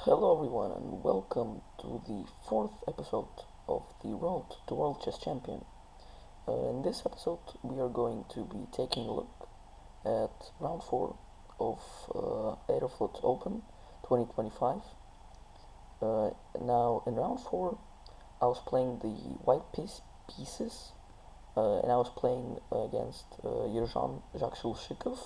Hello everyone and welcome to the fourth episode of the Road to World Chess Champion. In this episode we are going to be taking a look at round 4 of Aeroflot Open 2025. Now in round 4 I was playing the white pieces and I was playing against Erzhan Zhakshylshykov.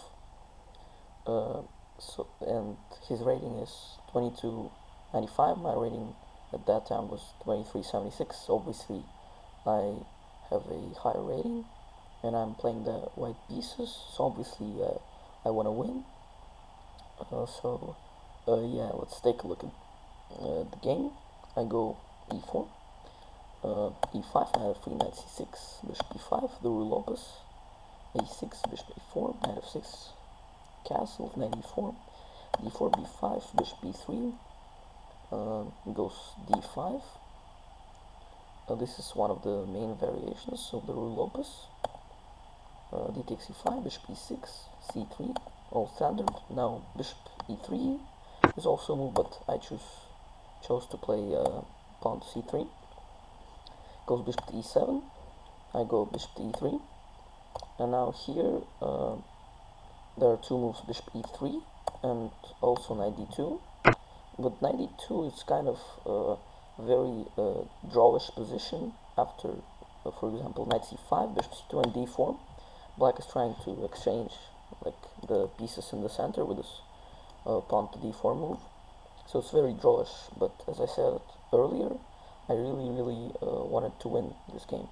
And his rating is 2295. My rating at that time was 2376. Obviously, I have a higher rating, and I'm playing the white pieces. So obviously, I want to win. Yeah, let's take a look at the game. I go e4, e5, knight f3, knight c6, bishop e5, the rule opus, a6, bishop a4, knight f6, castle, knight e4, d4, b5, bishop b3, goes d5. This is one of the main variations of the rule opus. D takes e5, bishop e6, c3, all standard. Now bishop e3 is also a move, but I chose to play pawn to c3. Goes bishop to e7. I go bishop to e3, and now here there are two moves: bishop e3 and also knight d2. But knight d2 is kind of a very drawish position after, for example, knight c5, bishop c2, and d4. Black is trying to exchange like the pieces in the center with this pawn to d4 move. So it's very drawish, but as I said earlier, I really wanted to win this game.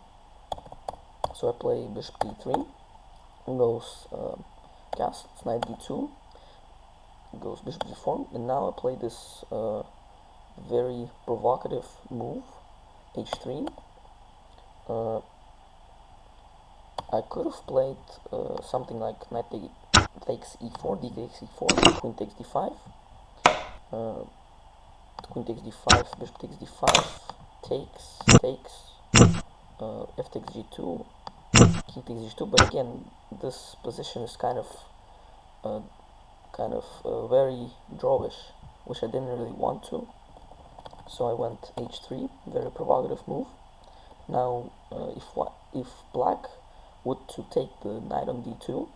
So I play bishop d3, goes castle, knight d2, goes bishop g4, and now I play this very provocative move, h3. I could have played something like knight takes e4, d takes e4, queen takes d5, queen takes d5, bishop takes d5, takes, f takes g2, king takes g2. But again, this position is kind of very drawish, which I didn't really want to. So I went h3, very provocative move. Now, if black would to take the knight on d2,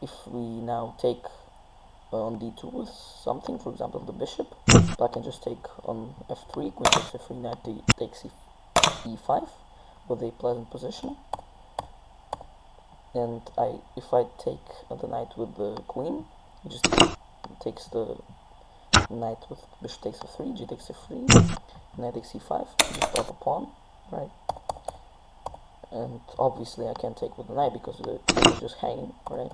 if we now take on d2 with something, for example the bishop, black can just take on f3, queen takes f3, knight takes e5 with a pleasant position. And if I take the knight with the queen, it just takes the knight with bishop takes f3, g takes f3, knight takes e5, just off a pawn, right? And obviously I can't take with the knight because the queen is just hanging, right?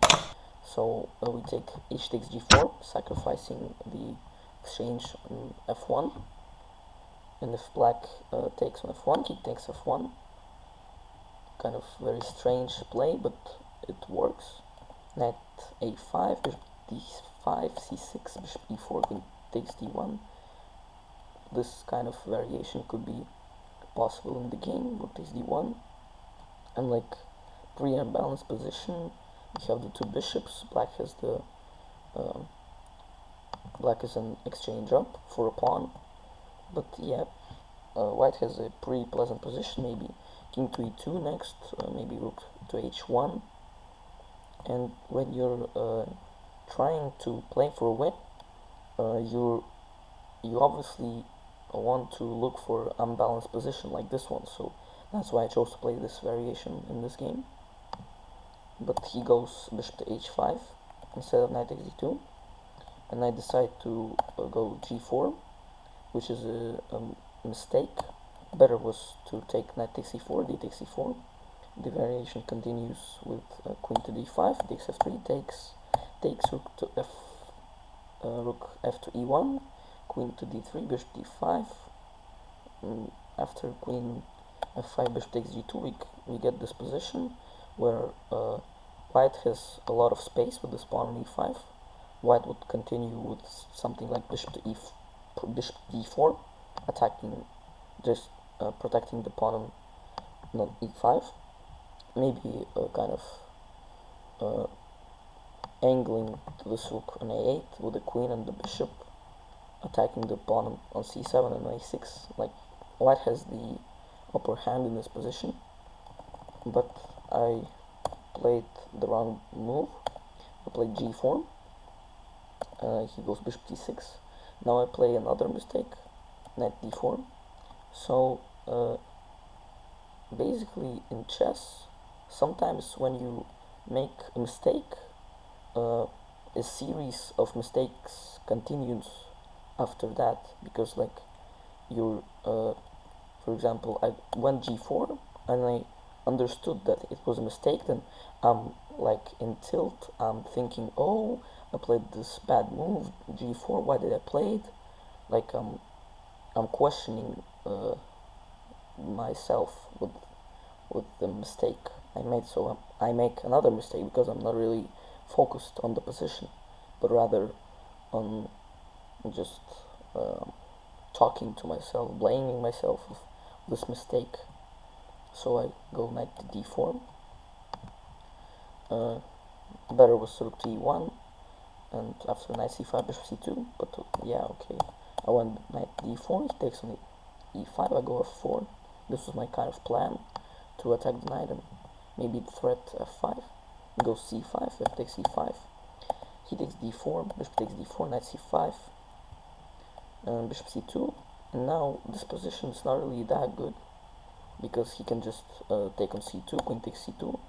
So we take h takes g4, sacrificing the exchange on f1. And if black takes on f1, king takes f1. Kind of very strange play, but it works. Knight a5, bishop d5, c6, bishop e4, queen takes d1. This kind of variation could be possible in the game. Rook takes d1, and like pre-unbalanced position, we have the two bishops. Black has the black is an exchange up for a pawn, but yeah, white has a pretty pleasant position. Maybe king to e2 next, maybe rook to h1. And when you're trying to play for a win, you obviously want to look for unbalanced position like this one. So that's why I chose to play this variation in this game. But he goes bishop to h5 instead of knight takes d2, and I decide to go g4, which is a mistake. Better was to take knight takes e4, d takes e4. The variation continues with queen to d5, takes f3, takes rook to rook f to e1, queen to d3, bishop d5. After queen f5, bishop takes g2, we get this position where white has a lot of space with this pawn on e5. White would continue with something like bishop to bishop d4, attacking, just protecting the pawn on e5. Maybe kind of angling to this rook on a8 with the queen and the bishop attacking the pawn on c7 and a6. Like, white has the upper hand in this position, but I played the wrong move. I played g4. He goes bishop d6. Now I play another mistake, knight d4. So basically in chess, sometimes when you make a mistake, a series of mistakes continues after that, because like you're for example, I went g4 and I understood that it was a mistake. Then I'm like in tilt, I'm thinking, oh, I played this bad move, g4, why did I play it? Like I'm questioning myself with the mistake I made. So I make another mistake because I'm not really focused on the position, but rather on just talking to myself, blaming myself of this mistake. So I go knight to d4. Better was rook to e1, and after knight c5, bishop c2. But yeah, okay. I went knight d4. He takes on e5. I go f4. This was my kind of plan, to attack the knight and maybe threat f5. He goes c5. F takes e5. He takes d4. Bishop takes d4. Knight c5. And bishop c2. And now this position is not really that good, because he can just take on c2, queen takes c2,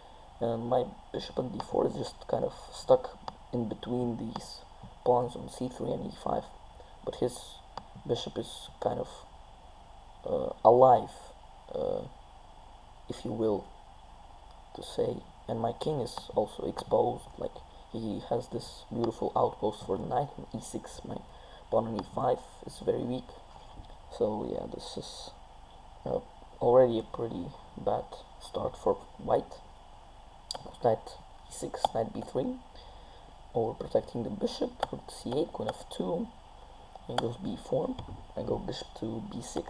and my bishop on d4 is just kind of stuck in between these pawns on c3 and e5. But his bishop is kind of alive, if you will to say, and my king is also exposed. Like, he has this beautiful outpost for the knight on e6. My pawn on e5 is very weak. So yeah, this is already a pretty bad start for white. Knight e6, knight b3, over protecting the bishop. Rook c8, queen f2, and goes b4. I go bishop to b6,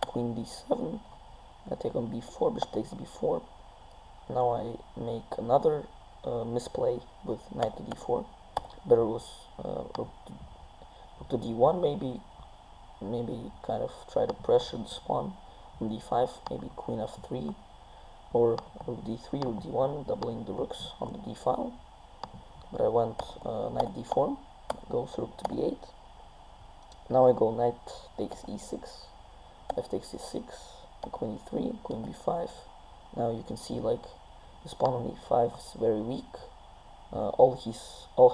queen d7. I take on b4, bishop takes b4. Now I make another misplay with knight to d4. Better was rook to d1, maybe kind of try to pressure the pawn on d5, maybe queen f3, or rook d3, rook d1, doubling the rooks on the d file. But I went knight d4, goes rook to b8. Now I go knight takes e6, f takes e6, queen e3, queen b5. Now you can see, like, this pawn on e5 is very weak. All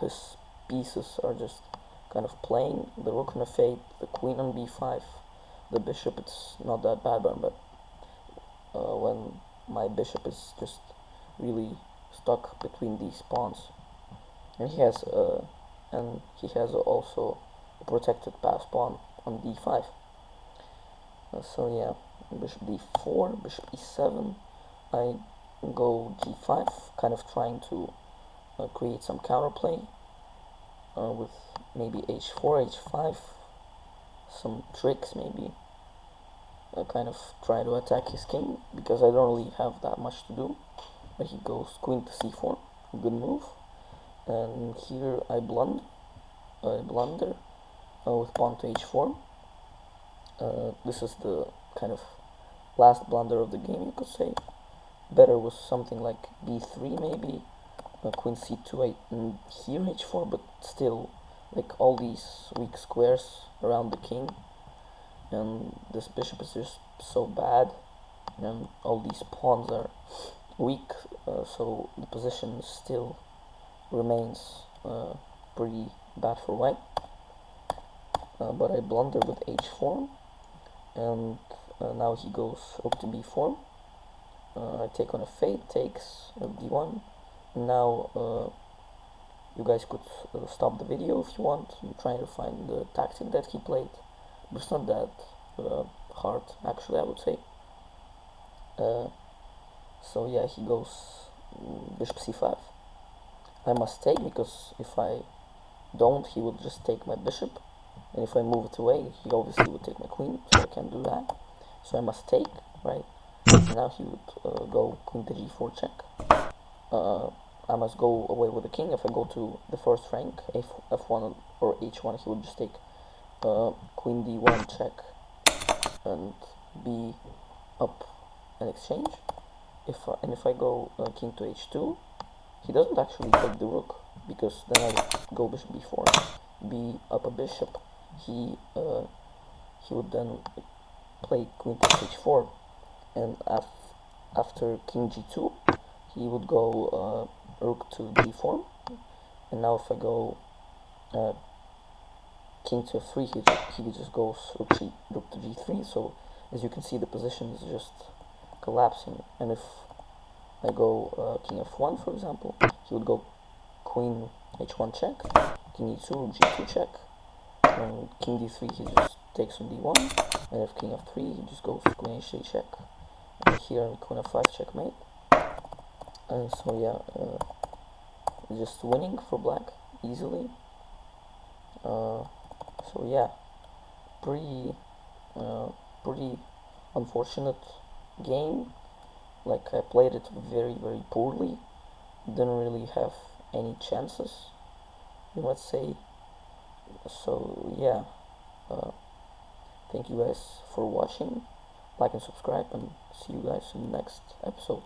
his pieces are just kind of playing. The rook on f8, the queen on b5, the bishop, it's not that bad, but when my bishop is just really stuck between these pawns, and he has also a protected pass pawn on d5. So yeah, bishop d4, bishop e7. I go g5, kind of trying to create some counterplay with maybe h4, h5, some tricks maybe. Kind of try to attack his king, because I don't really have that much to do. But he goes queen to c4, good move. And here I blunder with pawn to h4. This is the kind of last blunder of the game, you could say. Better was something like b3 maybe, queen c2, and here h4, but still, like, all these weak squares around the king, and this bishop is just so bad, and all these pawns are weak, so the position still remains pretty bad for white. But I blunder with h4, and now he goes rook to b4. I take on f8, takes rook d1. Now you guys could stop the video if you want. I'm trying to find the tactic that he played, but it's not that hard, actually, I would say. So yeah, he goes bishop c5. I must take, because if I don't, he would just take my bishop, and if I move it away, he obviously would take my queen, so I can't do that. So I must take, right? And now he would go queen to g4 check. I must go away with the king. If I go to the first rank, f1 or h1, he would just take queen d1 check and b up and exchange. If I go king to h2, he doesn't actually take the rook, because then I would go bishop b4, b up a bishop. He would then play queen takes h4, and after king g2, he would go rook to d4, and now if I go king to f3, he just goes rook to g3. So as you can see, the position is just collapsing. And if I go king f1, for example, he would go queen h1 check, king e2, rook g2 check, and king d3 he just takes on d1, and if king f3 he just goes queen h3 check, and here queen f5 checkmate. And so yeah, just winning for black easily. So yeah, pretty unfortunate game. Like, I played it very poorly, didn't really have any chances, you might say. So yeah, thank you guys for watching, like and subscribe, and see you guys in the next episode.